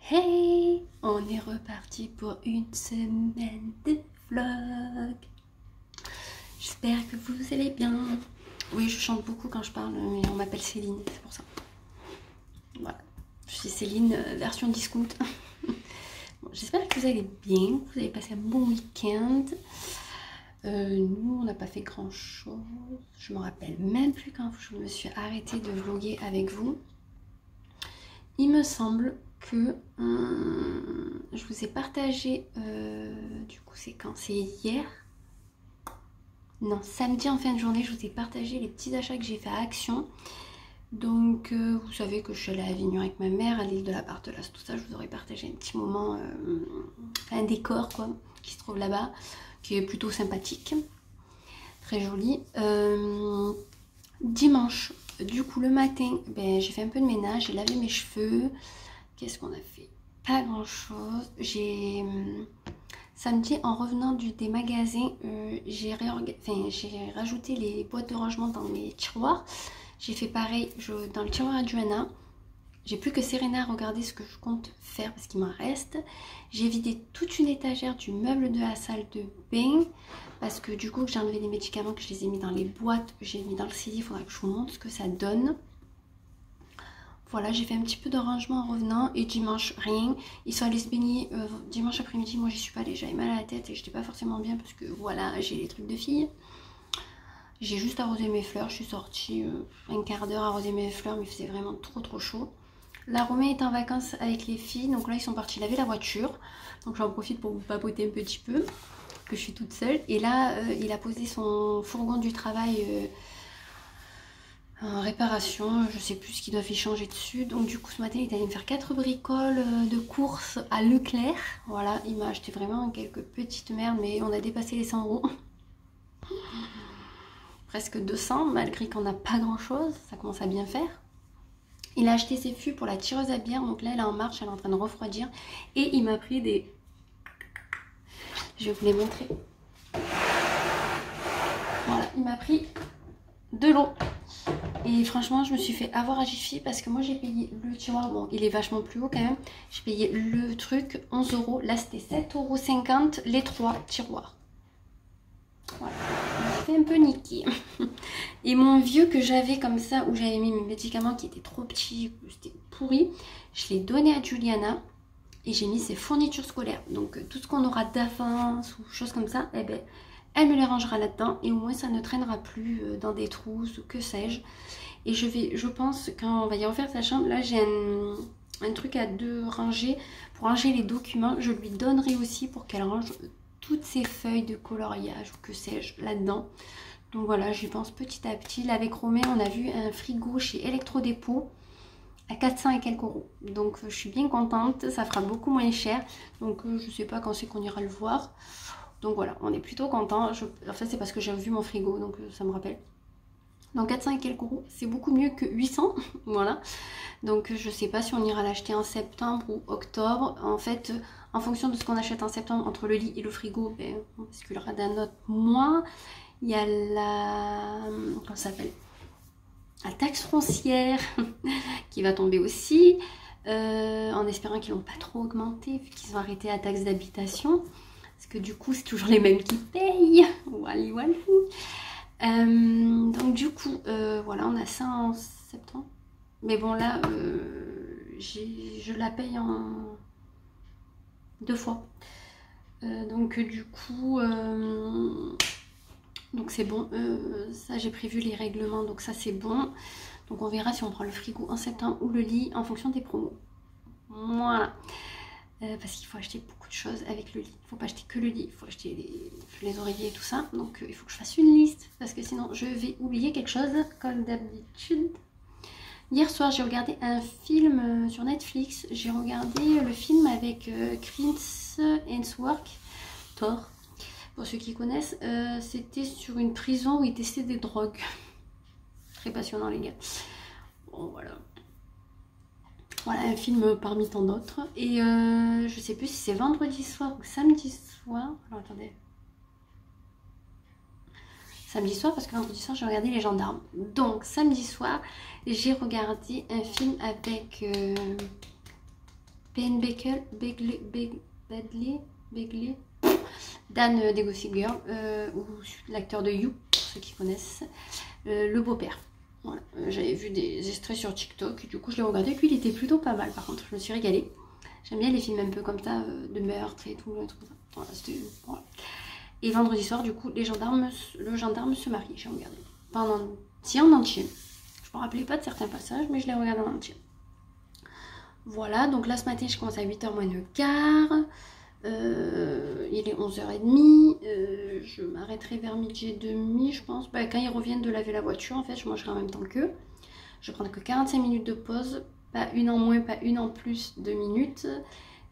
Hey, on est reparti pour une semaine de vlog. J'espère que vous allez bien. Oui, je chante beaucoup quand je parle, mais on m'appelle Céline, c'est pour ça. Voilà, je suis Céline version discount. Bon, j'espère que vous allez bien, que vous avez passé un bon week-end. Nous, on n'a pas fait grand-chose. Je me rappelle même plus quand je me suis arrêtée de vlogger avec vous. Il me semble que je vous ai partagé, du coup c'est quand? C'est hier? Non, samedi en fin de journée, je vous ai partagé les petits achats que j'ai fait à Action. Donc vous savez que je suis allée à Avignon avec ma mère, à l'île de la Barthelasse, tout ça, je vous aurais partagé un petit moment, un décor quoi, qui se trouve là-bas, qui est plutôt sympathique, très joli. Dimanche, du coup le matin, ben, j'ai fait un peu de ménage, j'ai lavé mes cheveux. Qu'est-ce qu'on a fait? Pas grand chose. Samedi, en revenant des magasins, j'ai rajouté les boîtes de rangement dans mes tiroirs. J'ai fait pareil dans le tiroir à Joanna. J'ai plus que Serena à regarder ce que je compte faire parce qu'il m'en reste. J'ai vidé toute une étagère du meuble de la salle de bain parce que du coup j'ai enlevé les médicaments, que je les ai mis dans les boîtes, j'ai mis dans le CD. Il faudra que je vous montre ce que ça donne. Voilà, j'ai fait un petit peu de rangement en revenant et dimanche rien. Ils sont allés se baigner dimanche après-midi. Moi j'y suis pas allée, j'avais mal à la tête et j'étais pas forcément bien parce que voilà, j'ai les trucs de fille. J'ai juste arrosé mes fleurs, je suis sortie un quart d'heure à arroser mes fleurs, mais il faisait vraiment trop chaud. La Romain est en vacances avec les filles, donc là ils sont partis laver la voiture. Donc j'en profite pour vous papoter un petit peu, que je suis toute seule. Et là il a posé son fourgon du travail en réparation, je sais plus ce qu'ils doivent y changer dessus. Donc du coup ce matin il est allé me faire 4 bricoles de course à Leclerc. Voilà, il m'a acheté vraiment quelques petites merdes, mais on a dépassé les 100 €. Presque 200, malgré qu'on n'a pas grand chose, ça commence à bien faire. Il a acheté ses fûts pour la tireuse à bière, donc là elle est en marche, elle est en train de refroidir. Et il m'a pris des... Je vais vous les montrer. Voilà, il m'a pris de l'eau. Et franchement, je me suis fait avoir à Jiffy parce que moi j'ai payé le tiroir. Bon, il est vachement plus haut quand même. J'ai payé le truc 11 €. Là, c'était 7,50 € les 3 tiroirs. Voilà. C'est un peu niqué. Et mon vieux que j'avais comme ça, où j'avais mis mes médicaments qui étaient trop petits, c'était pourri, je l'ai donné à Juliana et j'ai mis ses fournitures scolaires. Donc tout ce qu'on aura d'avance ou choses comme ça, eh ben, elle me les rangera là-dedans et au moins ça ne traînera plus dans des trousses ou que sais-je. Et je pense, quand on va y refaire sa chambre, là j'ai un truc à 2 rangées pour ranger les documents. Je lui donnerai aussi pour qu'elle range toutes ses feuilles de coloriage ou que sais-je là-dedans. Donc voilà, j'y pense petit à petit. Là avec Romain, on a vu un frigo chez Electrodépôt à 400 et quelques euros. Donc je suis bien contente, ça fera beaucoup moins cher. Donc je sais pas quand c'est qu'on ira le voir. Donc voilà, on est plutôt content. En fait, c'est parce que j'ai vu mon frigo, donc ça me rappelle. Donc 400 et quelques euros, c'est beaucoup mieux que 800. Voilà. Donc je sais pas si on ira l'acheter en septembre ou octobre. En fait, en fonction de ce qu'on achète en septembre, entre le lit et le frigo, ben, on basculera d'un autre mois. Il y a la... comment ça s'appelle? La taxe foncière qui va tomber aussi. En espérant qu'ils n'ont pas trop augmenté, vu qu'ils ont arrêté la taxe d'habitation. Parce que du coup, c'est toujours les mêmes qui payent. Wally wally. Donc du coup, voilà, on a ça en septembre. Mais bon, là, je la paye en 2 fois. Donc du coup, donc c'est bon. Ça, j'ai prévu les règlements, donc ça c'est bon. Donc on verra si on prend le frigo en septembre ou le lit en fonction des promos. Voilà. Parce qu'il faut acheter beaucoup de choses avec le lit. Il ne faut pas acheter que le lit, il faut acheter les oreillers et tout ça. Donc il faut que je fasse une liste parce que sinon je vais oublier quelque chose comme d'habitude. Hier soir j'ai regardé un film sur Netflix. J'ai regardé le film avec Chris Hemsworth, Thor. Pour ceux qui connaissent, c'était sur une prison où ils testaient des drogues. Très passionnant les gars. Bon voilà. Voilà, un film parmi tant d'autres. Et je sais plus si c'est vendredi soir ou samedi soir. Alors attendez. Samedi soir, parce que vendredi soir j'ai regardé Les Gendarmes. Donc samedi soir, j'ai regardé un film avec Ben Begley, Dan des Gossip Girl, ou l'acteur de You, pour ceux qui connaissent, le beau-père. Voilà, j'avais vu des extraits sur TikTok, du coup je l'ai regardé, puis il était plutôt pas mal par contre, je me suis régalée. J'aime bien les films un peu comme ça, de meurtre et tout, un truc comme ça. Voilà, voilà. Et vendredi soir, du coup, le gendarme se marie, j'ai regardé. Pas en entier. Je me rappelais pas de certains passages, mais je l'ai regardé en entier. Voilà, donc là ce matin, je commence à 8h moins le quart. Il est 11h30. Je m'arrêterai vers midi et demi, je pense. Bah, quand ils reviennent de laver la voiture, en fait, je mangerai en même temps qu'eux. Je prendrai que 45 minutes de pause. Pas une en moins, pas une en plus de minutes.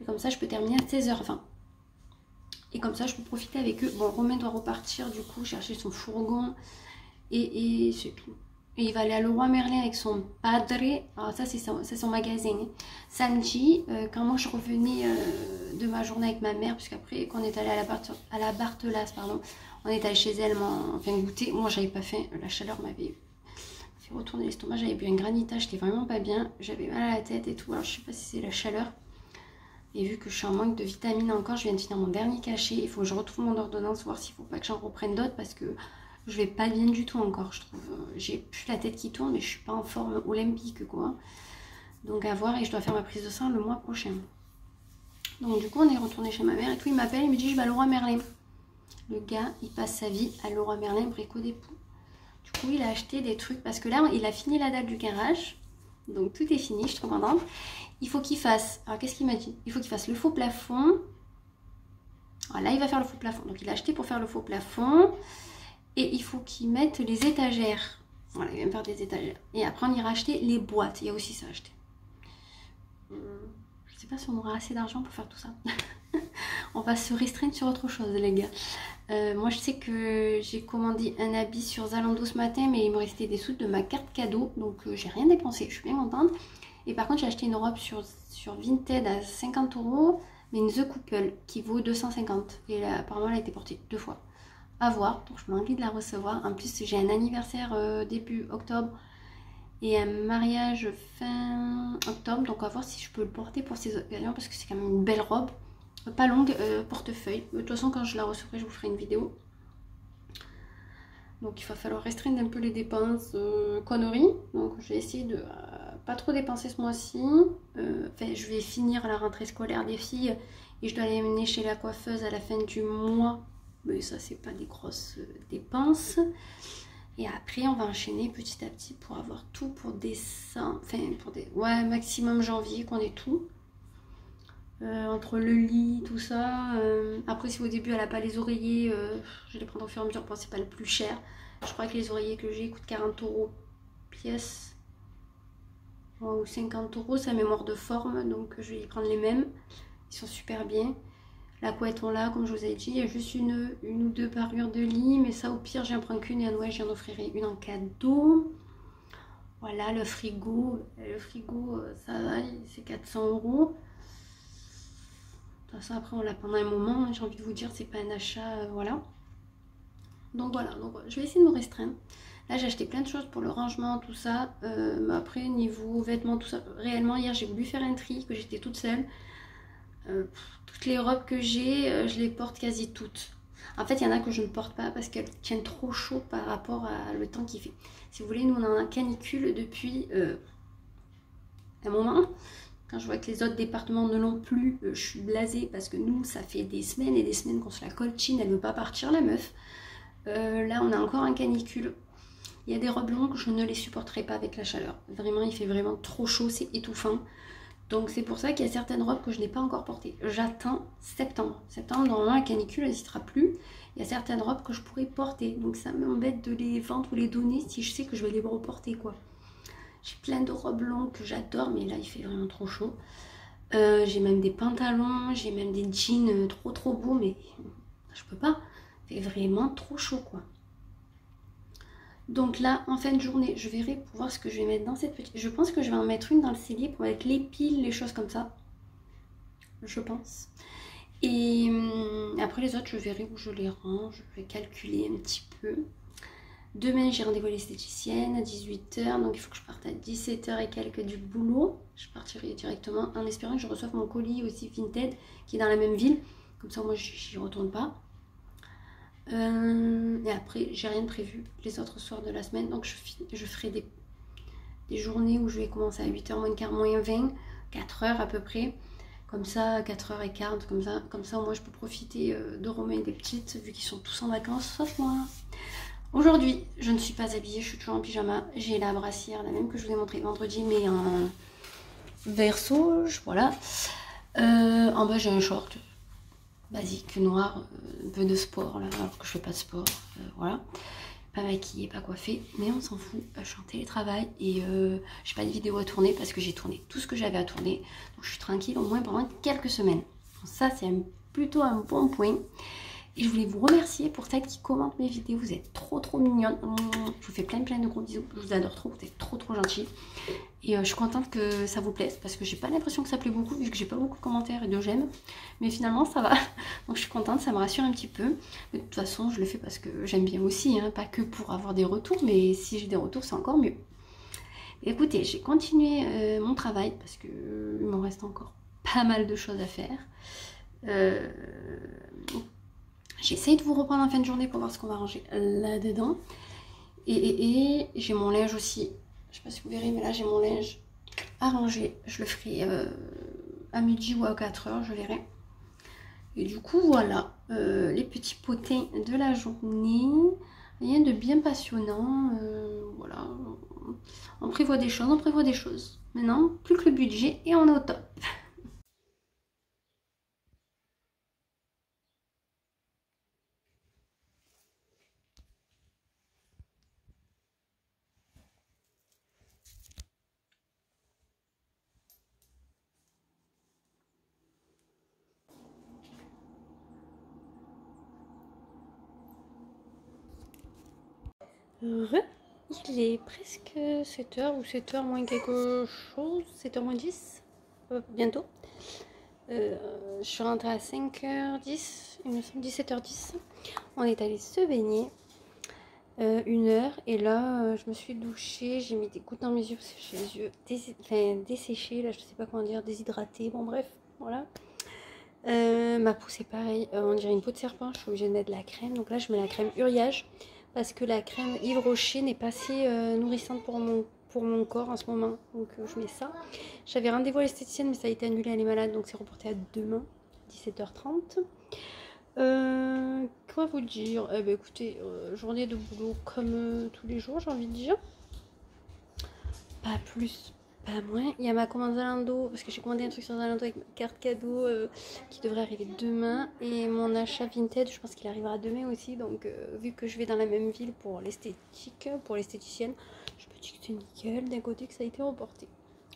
Et comme ça, je peux terminer à 16h20. Et comme ça, je peux profiter avec eux. Bon, Romain doit repartir, du coup, chercher son fourgon. Et c'est tout. Et il va aller à Leroy Merlin avec son padre. Alors ça, c'est son magasin. Samedi, quand moi je revenais de ma journée avec ma mère, puisqu'après, quand on est allé à la Barthelas, pardon, on est allé chez elle, enfin goûter. Moi, j'avais pas faim. La chaleur m'avait fait retourner l'estomac. J'avais bu un granita, j'étais vraiment pas bien. J'avais mal à la tête et tout. Alors, je sais pas si c'est la chaleur. Et vu que je suis en manque de vitamines encore, je viens de finir mon dernier cachet. Il faut que je retrouve mon ordonnance, voir s'il faut pas que j'en reprenne d'autres, parce que je vais pas bien du tout encore, je trouve. J'ai plus la tête qui tourne, mais je suis pas en forme olympique, quoi. Donc à voir, et je dois faire ma prise de sang le mois prochain. Donc du coup, on est retourné chez ma mère et tout. Il m'appelle, il me dit je vais à Leroy Merlin. Le gars, il passe sa vie à Leroy Merlin, Brico Dépôt. Du coup, il a acheté des trucs, parce que là, il a fini la dalle du garage. Donc tout est fini, je suis trop contente. Il faut qu'il fasse, alors qu'est-ce qu'il m'a dit? Il faut qu'il fasse le faux plafond. Alors là, il va faire le faux plafond. Donc il a acheté pour faire le faux plafond. Et il faut qu'il mette les étagères. Voilà, il va me faire des étagères. Et après, on ira acheter les boîtes. Il y a aussi ça à acheter. Je sais pas si on aura assez d'argent pour faire tout ça. On va se restreindre sur autre chose, les gars. Moi, je sais que j'ai commandé un habit sur Zalando ce matin, mais il me restait des sous de ma carte cadeau. Donc, j'ai rien dépensé. Je suis bien contente. Et par contre, j'ai acheté une robe sur Vinted à 50 €, mais une The Couple qui vaut 250. Et là, apparemment, elle a été portée 2 fois. À voir, donc je m'ai envie de la recevoir. En plus, j'ai un anniversaire début octobre et un mariage fin octobre, donc à voir si je peux le porter pour ces occasions, parce que c'est quand même une belle robe, pas longue, portefeuille. De toute façon, quand je la recevrai, je vous ferai une vidéo. Donc il va falloir restreindre un peu les dépenses conneries. Donc je vais essayer de pas trop dépenser ce mois-ci. Enfin, je vais finir la rentrée scolaire des filles et je dois les mener chez la coiffeuse à la fin du mois. Mais ça, c'est pas des grosses dépenses. Et après, on va enchaîner petit à petit pour avoir tout pour décembre. Enfin, ouais, maximum janvier qu'on ait tout. Entre le lit, tout ça. Après, si au début, elle n'a pas les oreillers, je vais les prendre au fur et à mesure. Bon, c'est pas le plus cher. Je crois que les oreillers que j'ai coûtent 40 € pièce. Ou 50 €, c'est à mémoire de forme. Donc, je vais y prendre les mêmes. Ils sont super bien. La couette, on l'a, comme je vous ai dit. Il y a juste une ou deux parures de lit. Mais ça, au pire, j'en prends qu'une. Et à Noël, j'en offrirai une en cadeau. Voilà, le frigo. Le frigo, ça va, c'est 400 €. Ça, après, on l'a pendant un moment. J'ai envie de vous dire, c'est pas un achat, voilà. Donc voilà, donc je vais essayer de me restreindre. Là, j'ai acheté plein de choses pour le rangement, tout ça. Mais après, niveau vêtements, tout ça, réellement, hier, j'ai voulu faire un tri, que j'étais toute seule. Toutes les robes que j'ai, je les porte quasi toutes. En fait, il y en a que je ne porte pas parce qu'elles tiennent trop chaud par rapport à le temps qu'il fait. Si vous voulez, nous, on est en canicule depuis un moment. Quand je vois que les autres départements ne l'ont plus, je suis blasée parce que nous, ça fait des semaines et des semaines qu'on se la coltine, elle ne veut pas partir, la meuf. Là, on a encore un canicule. Il y a des robes longues, je ne les supporterai pas avec la chaleur. Vraiment, il fait vraiment trop chaud, c'est étouffant. Donc c'est pour ça qu'il y a certaines robes que je n'ai pas encore portées. J'attends septembre. Septembre, normalement, la canicule n'hésitera plus. Il y a certaines robes que je pourrais porter. Donc ça m'embête de les vendre ou les donner si je sais que je vais les reporter, quoi. J'ai plein de robes longues que j'adore, mais là, il fait vraiment trop chaud. J'ai même des pantalons, j'ai même des jeans trop beaux, mais je peux pas. Il fait vraiment trop chaud, quoi. Donc là, en fin de journée, je verrai pour voir ce que je vais mettre dans cette petite... Je pense que je vais en mettre une dans le cellier pour mettre les piles, les choses comme ça. Je pense. Et après les autres, je verrai où je les range. Je vais calculer un petit peu. Demain, j'ai rendez-vous à l'esthéticienne à 18 h, donc il faut que je parte à 17 h et quelques du boulot. Je partirai directement en espérant que je reçoive mon colis aussi Vinted qui est dans la même ville. Comme ça, moi, j'y retourne pas. Et après, j'ai rien de prévu les autres soirs de la semaine, donc je ferai des journées où je vais commencer à 8 h moins le quart, moins 20, 4 h à peu près. Comme ça, 4 h 15, comme ça, moi, je peux profiter de Romain et des petites, vu qu'ils sont tous en vacances, sauf moi. Aujourd'hui, je ne suis pas habillée, je suis toujours en pyjama. J'ai la brassière, la même que je vous ai montré vendredi, mais en vert sauge, voilà. En bas, j'ai un short basique, noir, un peu de sport, là, alors que je fais pas de sport, voilà. Pas maquillée, pas coiffée, mais on s'en fout. Je suis en télétravail et j'ai pas de vidéo à tourner parce que j'ai tourné tout ce que j'avais à tourner. Donc je suis tranquille au moins pendant quelques semaines. Donc ça, c'est plutôt un bon point. Et je voulais vous remercier pour celles qui commentent mes vidéos. Vous êtes trop mignonnes. Je vous fais plein de gros bisous. Je vous adore trop. Vous êtes trop gentils. Et je suis contente que ça vous plaise parce que j'ai pas l'impression que ça plaît beaucoup vu que j'ai pas beaucoup de commentaires et de j'aime. Mais finalement ça va. Donc je suis contente, ça me rassure un petit peu. Mais de toute façon je le fais parce que j'aime bien aussi. Hein, pas que pour avoir des retours, mais si j'ai des retours c'est encore mieux. Écoutez, j'ai continué mon travail parce que il m'en reste encore pas mal de choses à faire. J'essaye de vous reprendre en fin de journée pour voir ce qu'on va ranger là-dedans. Et j'ai mon linge aussi. Je sais pas si vous verrez, mais là j'ai mon linge à ranger. Je le ferai à midi ou à 4 h, je verrai. Et du coup, voilà, les petits potins de la journée. Rien de bien passionnant. Voilà, on prévoit des choses, Maintenant, plus que le budget et on est au top. Il est presque 7 h ou 7 h moins quelque chose, 7 h moins 10, bientôt. Je suis rentrée à 5 h 10, il me semble 17 h 10. On est allé se baigner 1 h et là je me suis douchée, j'ai mis des gouttes dans mes yeux parce que j'ai les yeux desséchés, là je sais pas comment dire, déshydratés, bon bref, voilà. Ma peau c'est pareil, on dirait une peau de serpent, je suis obligée de mettre de la crème, donc là je mets la crème Uriage parce que la crème Yves Rocher n'est pas assez nourrissante pour mon corps en ce moment, donc je mets ça. J'avais rendez-vous à l'esthéticienne mais ça a été annulé, elle est malade, donc c'est reporté à demain 17 h 30. Quoi vous dire? Eh ben écoutez, journée de boulot comme tous les jours, j'ai envie de dire. Pas plus, pas moins. Il y a ma commande Zalando, parce que j'ai commandé un truc sur Zalando avec ma carte cadeau qui devrait arriver demain. Et mon achat Vinted, je pense qu'il arrivera demain aussi. Donc vu que je vais dans la même ville pour l'esthétique, pour l'esthéticienne, je me dis que c'est nickel d'un côté que ça a été reporté.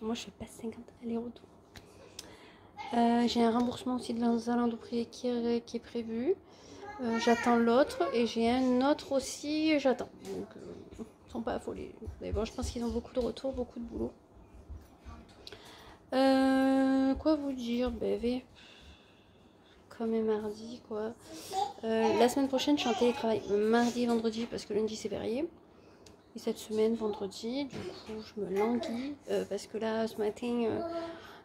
Moi je fais pas 50 allers-retours. J'ai un remboursement aussi de Zalando privé qui est prévu. J'attends l'autre et j'ai un autre aussi, j'attends. Donc ils sont pas affolés. Mais bon, je pense qu'ils ont beaucoup de retours, beaucoup de boulot. Quoi vous dire, bébé? Comme est mardi, quoi. La semaine prochaine, je suis en télétravail. Mardi et vendredi, parce que lundi, c'est férié. Et cette semaine, vendredi, du coup, je me languis. Parce que là, ce matin,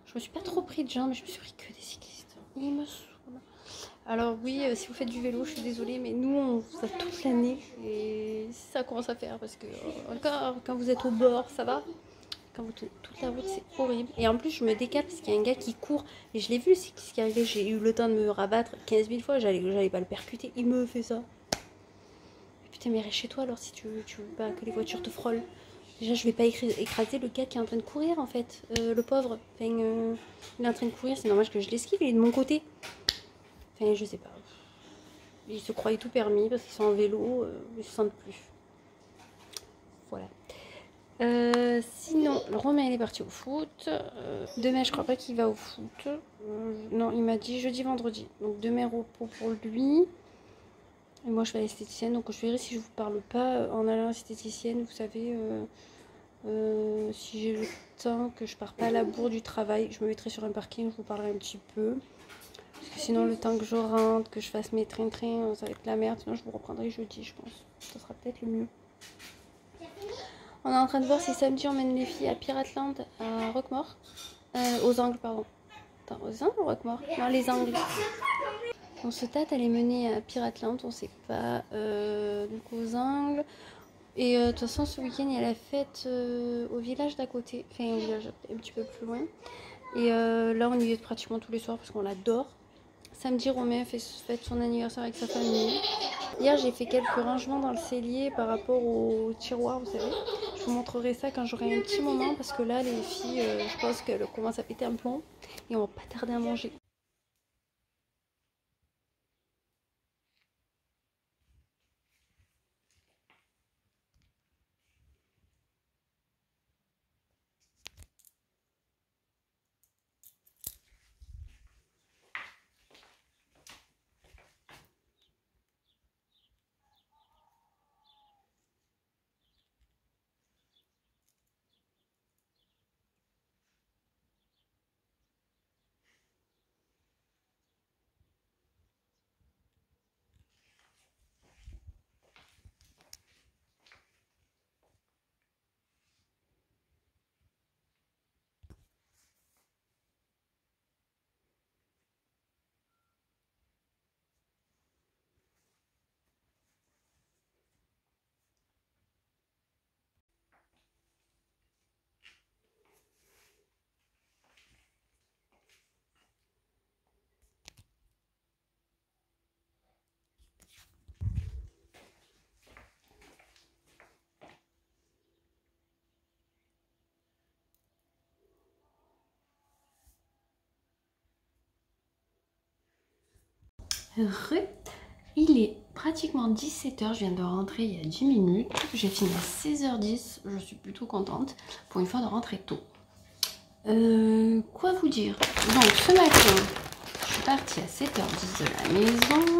je me suis pas trop pris de gens, mais je me suis pris que des cyclistes. Ils me saoulent. Alors oui, si vous faites du vélo, je suis désolée, mais nous, on fait ça toute l'année. Et ça commence à faire, parce que encore, quand vous êtes au bord, ça va. Quand vous toute la route, c'est horrible. Et en plus, je me décale parce qu'il y a un gars qui court. Et je l'ai vu, c'est ce qui est arrivé. J'ai eu le temps de me rabattre 15 000 fois. J'allais pas le percuter. Il me fait ça. Putain, mais reste chez toi alors si tu veux pas que les voitures te frôlent. Déjà, je vais pas écraser le gars qui est en train de courir en fait. Le pauvre. Enfin, il est en train de courir. C'est normal que je l'esquive. Il est de mon côté. Enfin, je sais pas. Ils se croient tout permis parce qu'ils sont en vélo. Ils se sentent plus. Voilà. Sinon, le Romain il est parti au foot. Demain, je crois pas qu'il va au foot. Non, il m'a dit jeudi, vendredi. Donc demain, repos pour lui. Et moi, je vais à l'esthéticienne. Donc je verrai si je vous parle pas en allant à l'esthéticienne. Vous savez, si j'ai le temps, que je pars pas à la bourre du travail, je me mettrai sur un parking. Je vous parlerai un petit peu. Parce que sinon, le temps que je rentre, que je fasse mes trains-trains, ça va être la merde. Sinon, je vous reprendrai jeudi, je pense. Ça sera peut-être le mieux. On est en train de voir si samedi on mène les filles à Pirateland, à Roquemort. Aux Angles, pardon. Attends, aux Angles ou Roquemort? Non, les Angles. On se tâte, elle est menée à Pirateland, on sait pas. Donc aux Angles. Et de toute façon, ce week-end, il y a la fête au village d'à côté. Enfin, au village un petit peu plus loin. Et là, on y est pratiquement tous les soirs parce qu'on l'adore. Samedi, Romain fête son anniversaire avec sa famille. Hier, j'ai fait quelques rangements dans le cellier par rapport au tiroir, vous savez. Je vous montrerai ça quand j'aurai un petit moment parce que là, les filles, je pense qu'elles commencent à péter un plomb et on va pas tarder à manger. Il est pratiquement 17h, je viens de rentrer il y a 10 minutes. J'ai fini à 16h10, je suis plutôt contente pour une fois de rentrer tôt. Quoi vous dire? Donc ce matin, je suis partie à 7h10 de la maison.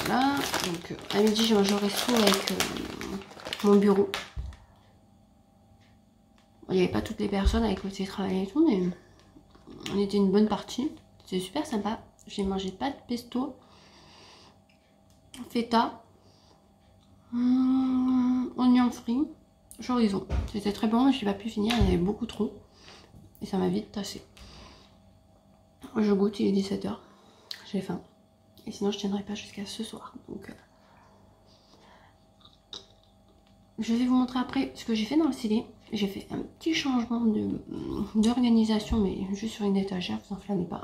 Voilà, donc à midi j'ai mangé au resto avec mon bureau. Il n'y avait pas toutes les personnes avec qui j'ai travaillé et tout, mais on était une bonne partie. C'était super sympa. J'ai mangé pas de pesto, feta, oignon frit, chorizo. C'était très bon, je n'ai pas pu finir, il y avait beaucoup trop. Et ça m'a vite tassé. Je goûte, il est 17h. J'ai faim. Et sinon je tiendrai pas jusqu'à ce soir. Donc je vais vous montrer après ce que j'ai fait dans le cellier. J'ai fait un petit changement d'organisation, mais juste sur une étagère, vous enflammez pas.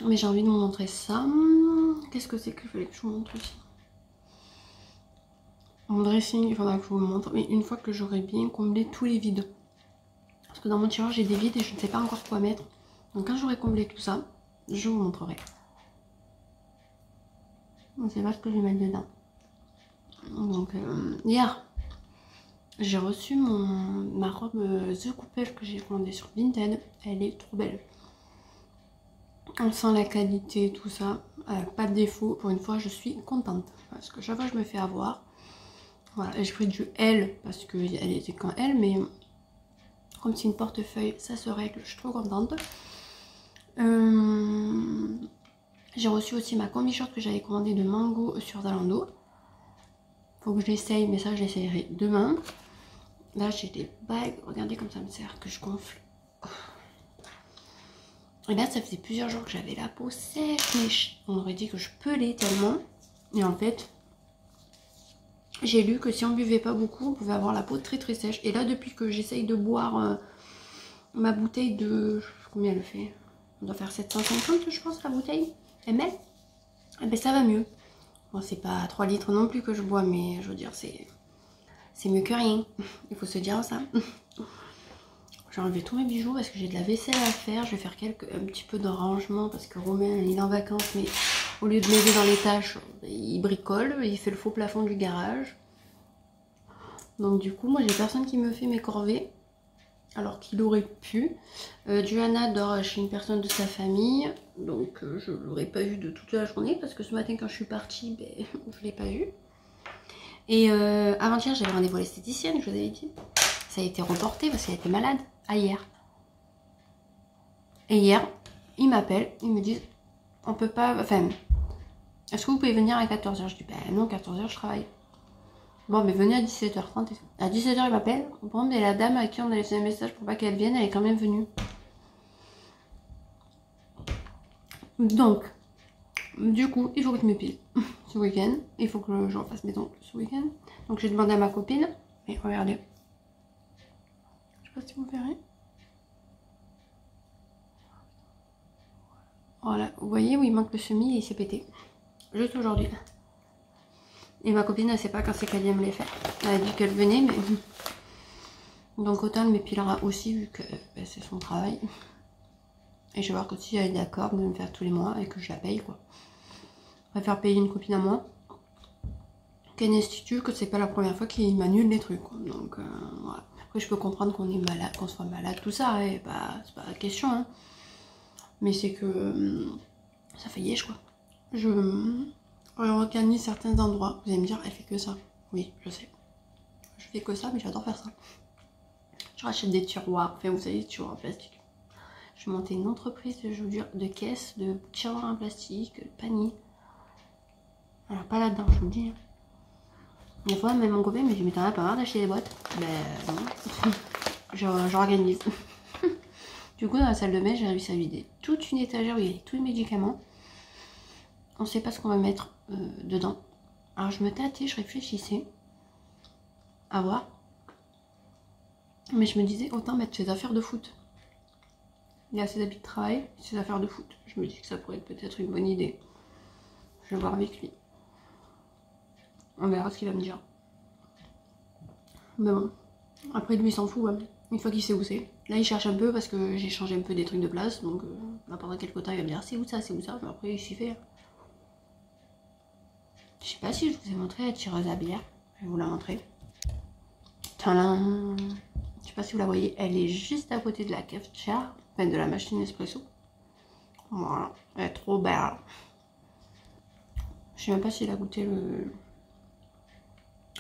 Mais j'ai envie de vous montrer ça. Qu'est-ce que c'est que je voulais que je vous montre aussi? Mon dressing, il faudra que je vous le montre. Mais une fois que j'aurai bien comblé tous les vides. Parce que dans mon tiroir, j'ai des vides et je ne sais pas encore quoi mettre. Donc quand j'aurai comblé tout ça, je vous montrerai. Je ne sais pas ce que je vais mettre dedans. Donc hier, j'ai reçu ma robe The Couple que j'ai commandée sur Vinted. Elle est trop belle. On sent la qualité, tout ça. Pas de défaut. Pour une fois, je suis contente. Parce que chaque fois, je me fais avoir. Voilà, j'ai pris du L parce qu'elle était qu'en L. Mais comme c'est une portefeuille, ça se règle. Je suis trop contente. J'ai reçu aussi ma combi short que j'avais commandée de Mango sur Zalando. Faut que je l'essaye, mais ça, je l'essayerai demain. Là, j'ai des bagues. Regardez comme ça me sert, que je gonfle. Et là, ça faisait plusieurs jours que j'avais la peau sèche, mais on aurait dit que je pelais tellement. Et en fait, j'ai lu que si on buvait pas beaucoup, on pouvait avoir la peau très très sèche. Et là, depuis que j'essaye de boire ma bouteille de... Combien elle fait? On doit faire 750, je pense, la bouteille ml. Et ben ça va mieux. Bon, c'est pas 3 litres non plus que je bois, mais je veux dire, c'est mieux que rien. Il faut se dire ça. J'ai enlevé tous mes bijoux parce que j'ai de la vaisselle à faire. Je vais faire un petit peu de rangement parce que Romain il est en vacances, mais au lieu de m'aider dans les tâches, il bricole, il fait le faux plafond du garage. Donc du coup, moi j'ai personne qui me fait mes corvées, alors qu'il aurait pu. Johanna dort chez une personne de sa famille, donc je l'aurais pas vue de toute la journée parce que ce matin quand je suis partie, ben, je l'ai pas vue. Et avant-hier j'avais rendez-vous à l'esthéticienne, je vous avais dit. Ça a été reporté parce qu'elle était malade. À hier. Et hier, ils m'appellent, ils me disent on peut pas, enfin, est-ce que vous pouvez venir à 14h? Je dis ben non, 14h je travaille. Bon, mais venez à 17h30. À 17h, il m'appelle. Bon, mais la dame à qui on a laissé un message pour pas qu'elle vienne, elle est quand même venue. Donc, du coup, il faut que je m'épile ce week-end. Il faut que je refasse mes ongles ce week-end. Donc, j'ai demandé à ma copine. Et regardez. Je sais pas si vous verrez. Voilà, vous voyez où il manque le semis et il s'est pété. Juste aujourd'hui. Et ma copine, elle sait pas quand c'est qu'elle vient me les faire. Elle a dit qu'elle venait, mais... Donc autant elle m'épilera aussi, vu que c'est son travail. Et je vais voir que si elle est d'accord de me faire tous les mois et que je la paye, quoi. Je préfère payer une copine à moi qu'un institut, que c'est pas la première fois qu'il m'annule les trucs, quoi. Donc voilà. Après, je peux comprendre qu'on est malade, qu'on soit malade, tout ça, et bah, c'est pas la question, hein. Mais c'est que ça fait yèche, quoi. Je organise certains endroits. Vous allez me dire, elle fait que ça. Oui, je sais. Je fais que ça, mais j'adore faire ça. Je rachète des tiroirs, enfin vous savez, des tiroirs en plastique. Je vais monter une entreprise de caisses, de tiroirs en plastique, de paniers. Alors pas là-dedans, je vous le dis. Des fois, même mon copain me dit, mais t'en as pas marre d'acheter des boîtes? Ben non. J'organise. Du coup, dans la salle de bain, j'ai réussi à vider toute une étagère où il y avait tous les médicaments. On sait pas ce qu'on va mettre dedans. Alors je me tâtais, je réfléchissais à voir. Mais je me disais, autant mettre ses affaires de foot. Il a ses habits de travail, ses affaires de foot. Je me dis que ça pourrait être peut-être une bonne idée. Je vais voir avec lui. On verra ce qu'il va me dire. Mais bon, après lui il s'en fout, hein. Une fois qu'il sait où c'est. Là il cherche un peu parce que j'ai changé un peu des trucs de place. Donc pendant quelques temps il va me dire c'est où ça, c'est où ça. Mais après il s'y fait. Je sais pas si je vous ai montré la tireuse à bière. Je vais vous la montrer. Tadam. Je sais pas si vous la voyez. Elle est juste à côté de la cafetière. Enfin de la machine espresso. Voilà. Elle est trop belle. Je sais même pas s'il a goûté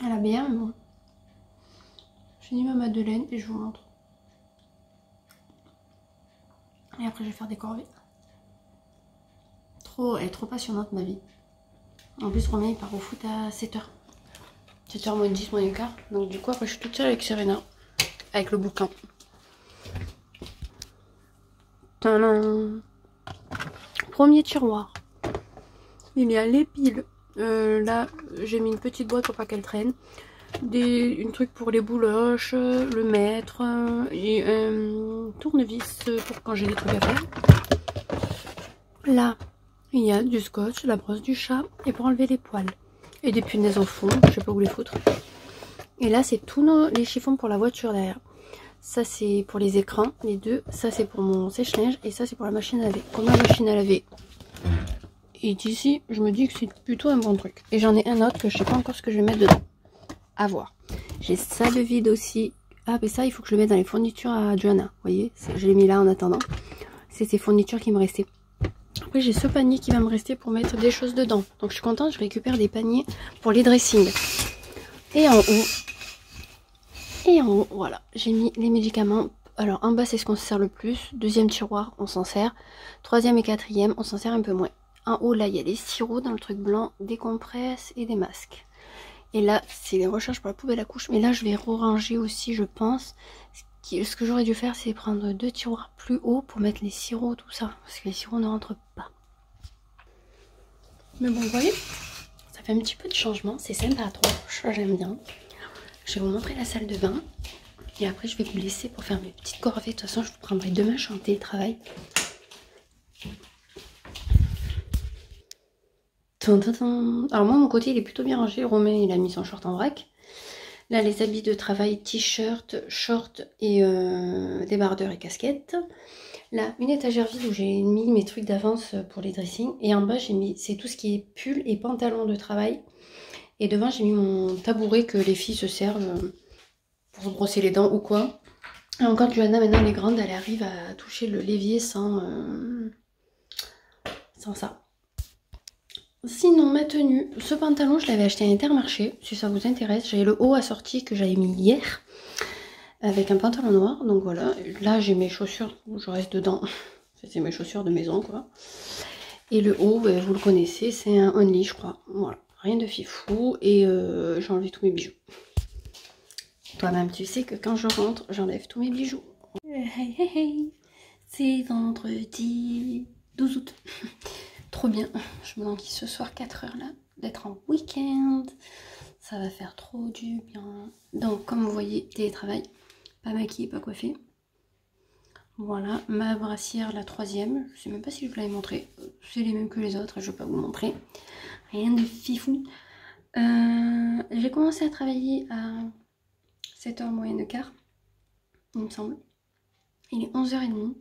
à la bière, mais bon. J'ai mis ma madeleine et je vous montre. Et après je vais faire des corvées. Elle est trop passionnante ma vie. En plus Romain il part au foot à 7h. 7h moins 10 moins le quart. Donc du coup après je suis toute seule avec Serena. Avec le bouquin. Tadam. Premier tiroir. Il y a les piles. Là j'ai mis une petite boîte pour pas qu'elle traîne. Une truc pour les bouloches, le mètre et un tournevis pour quand j'ai des trucs à faire. Là, il y a du scotch, la brosse du chat et pour enlever les poils. Et des punaises au fond, je sais pas où les foutre. Et là, c'est tous les chiffons pour la voiture derrière. Ça, c'est pour les écrans, les deux. Ça, c'est pour mon sèche-linge et ça, c'est pour la machine à laver. Comme la machine à laver est ici, je me dis que c'est plutôt un bon truc. Et j'en ai un autre que je sais pas encore ce que je vais mettre dedans. À voir. J'ai ça de vide aussi. Ah mais ça il faut que je le mette dans les fournitures à Joanna. Vous voyez, je l'ai mis là en attendant. C'est ces fournitures qui me restaient. Après j'ai ce panier qui va me rester pour mettre des choses dedans. Donc je suis contente, je récupère des paniers pour les dressings. Et en haut, voilà, j'ai mis les médicaments. Alors en bas c'est ce qu'on se sert le plus. Deuxième tiroir, on s'en sert. Troisième et quatrième, on s'en sert un peu moins. En haut là il y a les sirops dans le truc blanc, des compresses et des masques. Et là, c'est les recharges pour la poubelle à couche. Mais là, je vais ranger aussi, je pense. Ce que j'aurais dû faire, c'est prendre 2 tiroirs plus hauts pour mettre les sirops, tout ça. Parce que les sirops ne rentrent pas. Mais bon, vous voyez, ça fait un petit peu de changement. C'est sympa à trop. J'aime bien. Je vais vous montrer la salle de bain. Et après, je vais vous laisser pour faire mes petites corvées. De toute façon, je vous prendrai demain, je suis en télétravail. Alors moi mon côté il est plutôt bien rangé. Romain il a mis son short en vrac. Là les habits de travail, t-shirt, short et débardeur et casquette. Là une étagère vide où j'ai mis mes trucs d'avance pour les dressings. Et en bas j'ai mis, c'est tout ce qui est pull et pantalon de travail. Et devant j'ai mis mon tabouret que les filles se servent pour se brosser les dents ou quoi. Et encore Joanna maintenant elle est grande, elle arrive à toucher le l'évier sans ça. Sinon ma tenue, ce pantalon je l'avais acheté à Intermarché, si ça vous intéresse. J'avais le haut assorti que j'avais mis hier avec un pantalon noir. Donc voilà, là j'ai mes chaussures où je reste dedans. C'est mes chaussures de maison quoi. Et le haut, vous le connaissez, c'est un Only je crois. Voilà, rien de fifou. Et j'ai enlevé tous mes bijoux. Toi-même, tu sais que quand je rentre, j'enlève tous mes bijoux. Hey, hey, hey. C'est vendredi 12 août. Trop bien. Je me languis ce soir 4 heures là, d'être en week-end. Ça va faire trop du bien. Donc, comme vous voyez, télétravail. Pas maquillée, pas coiffée. Voilà, ma brassière, la 3e. Je sais même pas si je vous l'avais montré. C'est les mêmes que les autres, je vais pas vous montrer. Rien de fifou. J'ai commencé à travailler à 7h moins le quart, il me semble. Il est 11h30.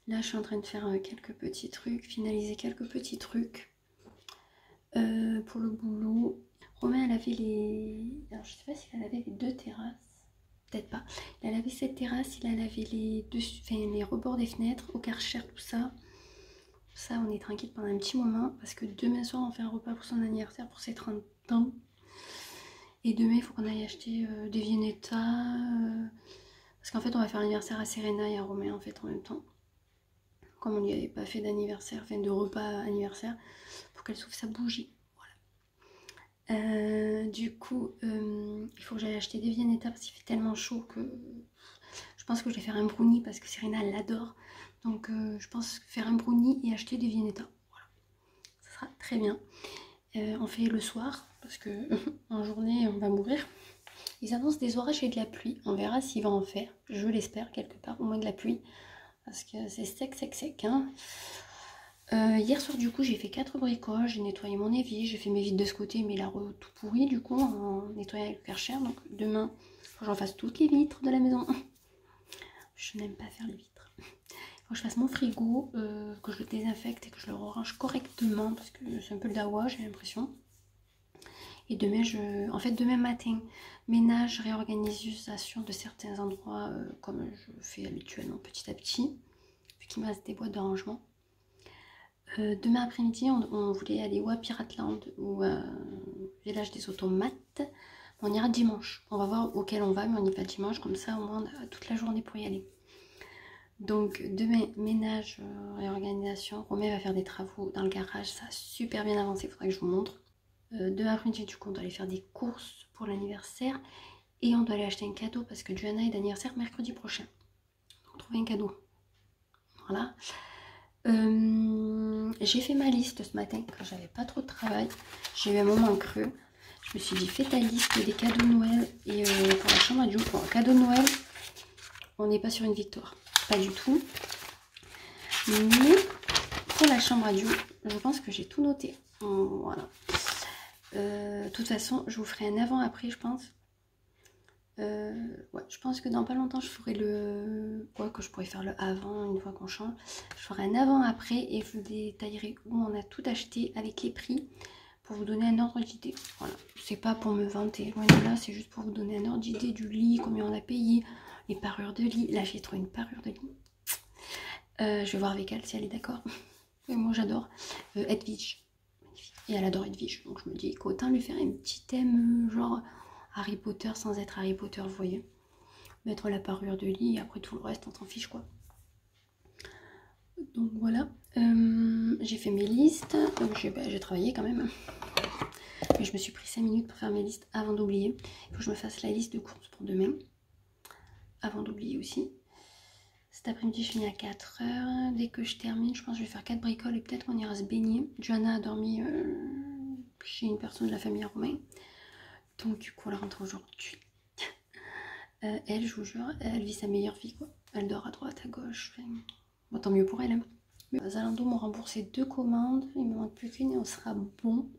Là, je suis en train de faire quelques petits trucs, finaliser quelques petits trucs pour le boulot. Romain, elle avait les... Alors, je sais pas si elle avait les 2 terrasses. Peut-être pas. Elle avait cette terrasse, il a lavé les rebords des fenêtres, au Karcher, tout ça. Ça, on est tranquille pendant un petit moment parce que demain soir, on fait un repas pour son anniversaire, pour ses 30 ans. Et demain, il faut qu'on aille acheter des Viennetta. Parce qu'en fait, on va faire l'anniversaire à Serena et à Romain en fait en même temps. Comme on n'y avait pas fait d'anniversaire, enfin de repas anniversaire, pour qu'elle souffle sa bougie. Voilà. Du coup, il faut que j'aille acheter des Viennetta parce qu'il fait tellement chaud que je pense que je vais faire un brownie parce que Serena elle l'adore. Donc je pense faire un brownie et acheter des Viennetta. Voilà. Ça sera très bien. On fait le soir parce que en journée on va mourir. Ils annoncent des orages et de la pluie. On verra s'il va en faire. Je l'espère quelque part, au moins de la pluie. Parce que c'est sec, sec, sec. Hein. Hier soir, du coup, j'ai fait 4 bricoles. J'ai nettoyé mon évier. J'ai fait mes vitres de ce côté, mais il a tout pourri, du coup, en nettoyant avec le Karcher. Donc demain, il faut que j'en fasse toutes les vitres de la maison. Je n'aime pas faire les vitres. Il faut que je fasse mon frigo, que je le désinfecte et que je le range correctement. Parce que c'est un peu le dawa, j'ai l'impression. Et demain, demain matin, ménage, réorganisation de certains endroits, comme je fais habituellement petit à petit, vu qu'il me reste des boîtes de rangement. Demain après-midi, on voulait aller ou à Piratland ou à Village des Automates. On ira dimanche. On va voir auquel on va, mais on y va dimanche, comme ça au moins on a toute la journée pour y aller. Donc demain, ménage, réorganisation. Romain va faire des travaux dans le garage, ça a super bien avancé, il faudrait que je vous montre. Demain après-midi, du coup, on doit aller faire des courses pour l'anniversaire et on doit aller acheter un cadeau parce que Johanna est d'anniversaire mercredi prochain. Donc, trouver un cadeau. Voilà. J'ai fait ma liste ce matin quand j'avais pas trop de travail. J'ai eu un moment creux. Je me suis dit, fais ta liste des cadeaux de Noël et pour la chambre à Dieu. Pour un cadeau de Noël, on n'est pas sur une victoire. Pas du tout. Mais pour la chambre à Dieu, je pense que j'ai tout noté. Voilà. De toute façon, je vous ferai un avant-après, je pense. Ouais, je pense que dans pas longtemps, je ferai le... Quoi que je pourrais faire le avant, une fois qu'on change. Je ferai un avant-après et je vous détaillerai où on a tout acheté avec les prix pour vous donner un ordre d'idée. Voilà, c'est pas pour me vanter, loin de là, c'est juste pour vous donner un ordre d'idée du lit, combien on a payé, les parures de lit. Là, j'ai trouvé une parure de lit. Je vais voir avec elle si elle est d'accord. Et moi, j'adore. Edwige. Et elle adore Edwige. Donc, je me dis qu'autant lui faire un petit thème genre Harry Potter sans être Harry Potter, vous voyez. Mettre la parure de lit et après tout le reste, on s'en fiche quoi. Donc voilà. J'ai fait mes listes. Donc j'ai travaillé quand même. Mais je me suis pris 5 minutes pour faire mes listes avant d'oublier. Il faut que je me fasse la liste de courses pour demain. Avant d'oublier aussi. Cet après-midi, je finis à 4 h. Dès que je termine, je pense que je vais faire 4 bricoles et peut-être qu'on ira se baigner. Johanna a dormi chez une personne de la famille Romain. Donc du coup, elle rentre aujourd'hui. Elle, je vous jure, elle vit sa meilleure vie quoi. Elle dort à droite, à gauche. Enfin, bon, tant mieux pour elle. Hein. Mais Zalando m'ont remboursé 2 commandes. Il me manque plus qu'une et on sera bon.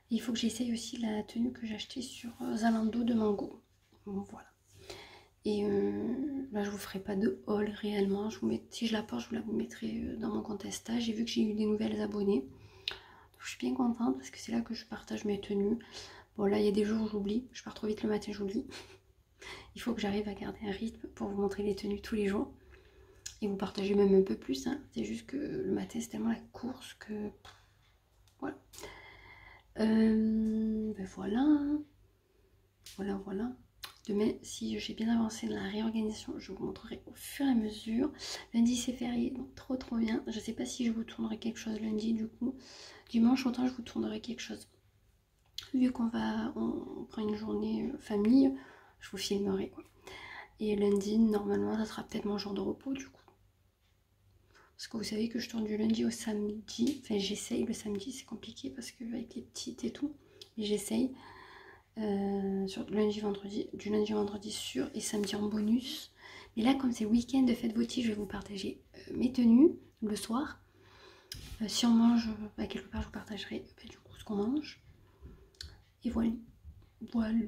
Et il faut que j'essaye aussi la tenue que j'ai achetée sur Zalando de Mango. Bon, voilà. Et là, je vous ferai pas de haul réellement. Si je la porte, je vous la mettrai dans mon compte Insta. J'ai vu que j'ai eu des nouvelles abonnées. Donc, je suis bien contente parce que c'est là que je partage mes tenues. Bon, là, il y a des jours où j'oublie. Je pars trop vite le matin, j'oublie. Il faut que j'arrive à garder un rythme pour vous montrer les tenues tous les jours. Et vous partager même un peu plus. Hein. C'est juste que le matin, c'est tellement la course que... Voilà. Ben voilà. Voilà. Demain, si j'ai bien avancé dans la réorganisation, je vous montrerai au fur et à mesure. Lundi, c'est férié, donc trop bien. Je sais pas si je vous tournerai quelque chose lundi, du coup. Dimanche, autant je vous tournerai quelque chose. vu on prend une journée famille, je vous filmerai quoi. Et lundi, normalement, ça sera peut-être mon jour de repos du coup. Parce que vous savez que je tourne du lundi au samedi. Enfin, j'essaye le samedi, c'est compliqué parce que avec les petites et tout. Mais j'essaye. Sur lundi, vendredi, du lundi au vendredi sûr et samedi en bonus. Mais là, comme c'est week-end de fête votive, je vais vous partager mes tenues le soir. Si on mange quelque part, je vous partagerai du coup ce qu'on mange. Et voilà. Voilà.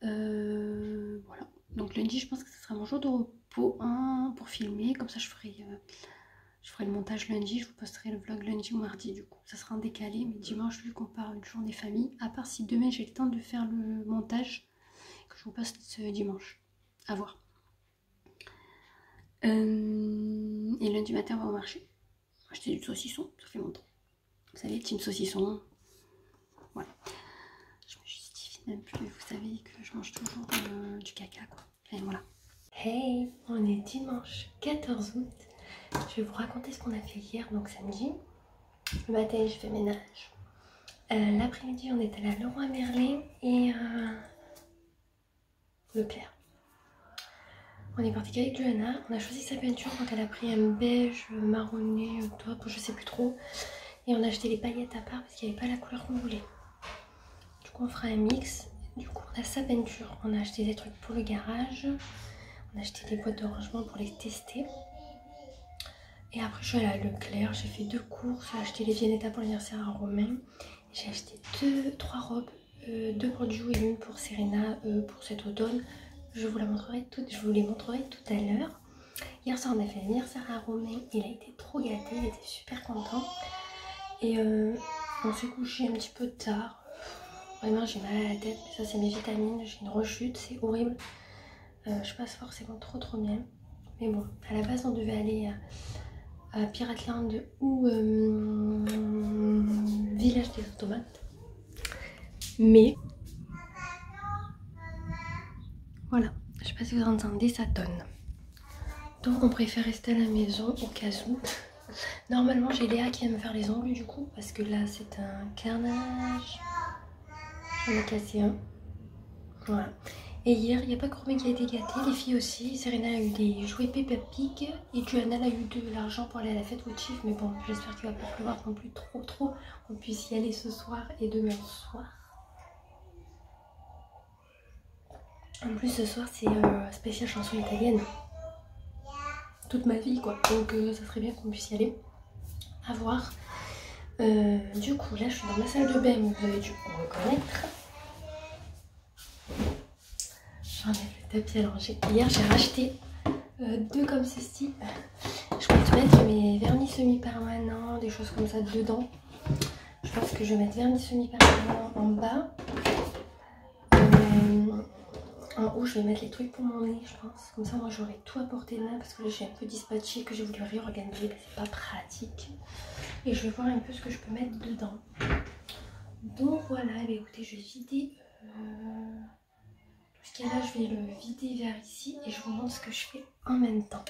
Voilà. Donc lundi, je pense que ce sera mon jour de repos pour filmer. Comme ça, je ferai le montage lundi. Je vous posterai le vlog lundi ou mardi du coup. Ça sera en décalé. Mais dimanche, vu qu'on part une journée famille. À part si demain, j'ai le temps de faire le montage. Que je vous poste ce dimanche. À voir. Et lundi matin, on va au marché. Acheter du saucisson. Ça fait longtemps. Vous savez, team saucisson. Voilà. Je me justifie même plus. Vous savez que je mange toujours du caca quoi. Et voilà. Hey, on est dimanche 14 août. Je vais vous raconter ce qu'on a fait hier, donc samedi. Le matin, j'ai fait ménage. L'après-midi, on est allé à Leroy Merlin et Leclerc. On est parti qu'avec Johanna. On a choisi sa peinture, donc elle a pris un beige marronné top, je sais plus trop. Et on a acheté les paillettes à part parce qu'il n'y avait pas la couleur qu'on voulait. Du coup, on fera un mix. Du coup, on a sa peinture. On a acheté des trucs pour le garage. On a acheté des boîtes de rangement pour les tester. Et après, je suis allée à Leclerc. J'ai fait 2 courses. J'ai acheté les Viennetta pour l'anniversaire à Romain. J'ai acheté 3 robes. 2 pour Ju et une pour Serena pour cet automne. Je vous les montrerai tout à l'heure. Hier soir, on a fait l'anniversaire à Romain. Il a été trop gâté. Il était super content. Et on s'est couché un petit peu tard. Vraiment, j'ai mal à la tête. Mais ça, c'est mes vitamines. J'ai une rechute. C'est horrible. Je passe forcément trop bien. Mais bon, à la base, on devait aller à Piratland ou Village des Automates. Mais voilà, je sais pas si vous entendez, ça tonne. Donc on préfère rester à la maison au cas où. Normalement j'ai Léa qui va me faire les ongles du coup, parce que là c'est un carnage. J'en ai cassé un. Voilà. Et hier, il n'y a pas que Romain qui a été gâté, les filles aussi. Serena a eu des jouets Peppa Pig et Johanna a eu de l'argent pour aller à la fête votive. Mais bon, j'espère qu'il va pas pleuvoir non plus trop. On puisse y aller ce soir et demain soir. En plus, ce soir, c'est spécial chanson italienne. Toute ma vie, quoi. Donc, ça serait bien qu'on puisse y aller. À voir. Du coup, là, je suis dans ma salle de bain. Vous avez dû me reconnaître. J'enlève le tapis à langer. Hier, j'ai racheté 2 comme ceci. Je compte mettre mes vernis semi-permanents, des choses comme ça dedans. Je pense que je vais mettre vernis semi-permanent en bas. En haut, je vais mettre les trucs pour mon nez, je pense. Comme ça, moi, j'aurai tout à portée de main parce que là, j'ai un peu dispatché que j'ai voulu réorganiser. Mais c'est pas pratique. Et je vais voir un peu ce que je peux mettre dedans. Donc voilà, bah, écoutez, je vais vider tout ce qu'il y a là. Je vais le vider vers ici et je vous montre ce que je fais en même temps.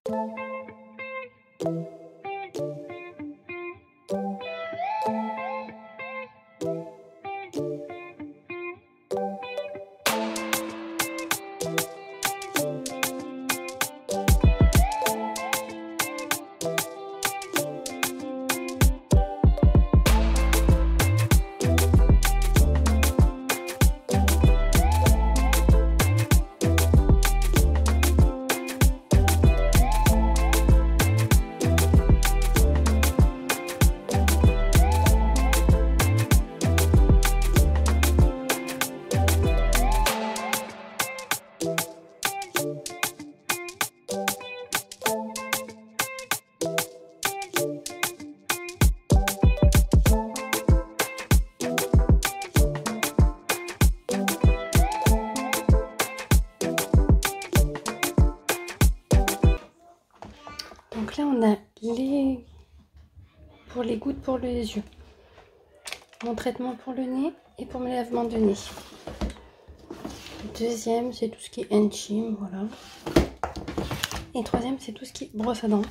Donc là, on a pour les gouttes pour les yeux, mon traitement pour le nez et pour mes lavements de nez. Deuxième, c'est tout ce qui est intime, voilà. Et troisième, c'est tout ce qui est brosse à dents.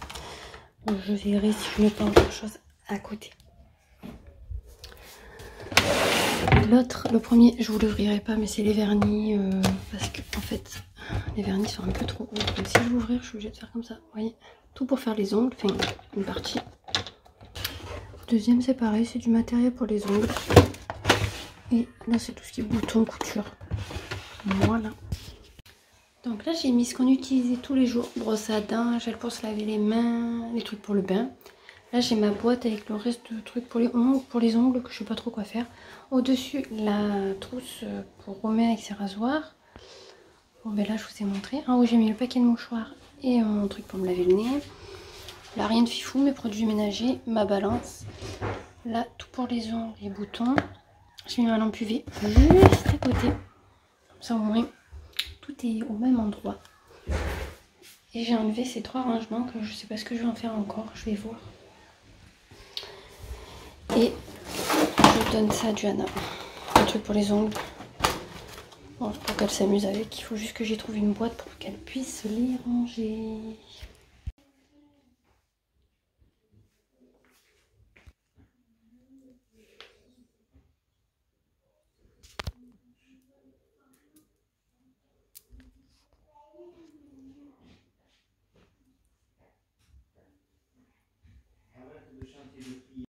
Donc, je verrai si je mets pas autre chose à côté. L'autre, le premier, je vous l'ouvrirai pas, mais c'est les vernis, parce que en fait, les vernis sont un peu trop hauts. Donc si je veux ouvrir, je suis obligée de faire comme ça. Vous voyez, tout pour faire les ongles, enfin une partie. Deuxième, c'est pareil, c'est du matériel pour les ongles. Et là, c'est tout ce qui est bouton, couture. Voilà. Donc là, j'ai mis ce qu'on utilisait tous les jours. Brosse à dents, gel pour se laver les mains, les trucs pour le bain. Là, j'ai ma boîte avec le reste de trucs pour les ongles que je sais pas trop quoi faire. Au-dessus, la trousse pour Romain avec ses rasoirs. Bon, ben là, je vous ai montré. En haut, j'ai mis le paquet de mouchoirs et mon truc pour me laver le nez. Là, rien de fifou, mes produits ménagers, ma balance. Là, tout pour les ongles, les boutons. J'ai mis ma lampe UV juste à côté. Comme ça, au moins, tout est au même endroit. Et j'ai enlevé ces 3 rangements que je sais pas ce que je vais en faire encore. Je vais voir. Et je donne ça à Diana. Un truc pour les ongles. Bon, pour qu'elle s'amuse avec. Il faut juste que j'ai trouvé une boîte pour qu'elle puisse les ranger.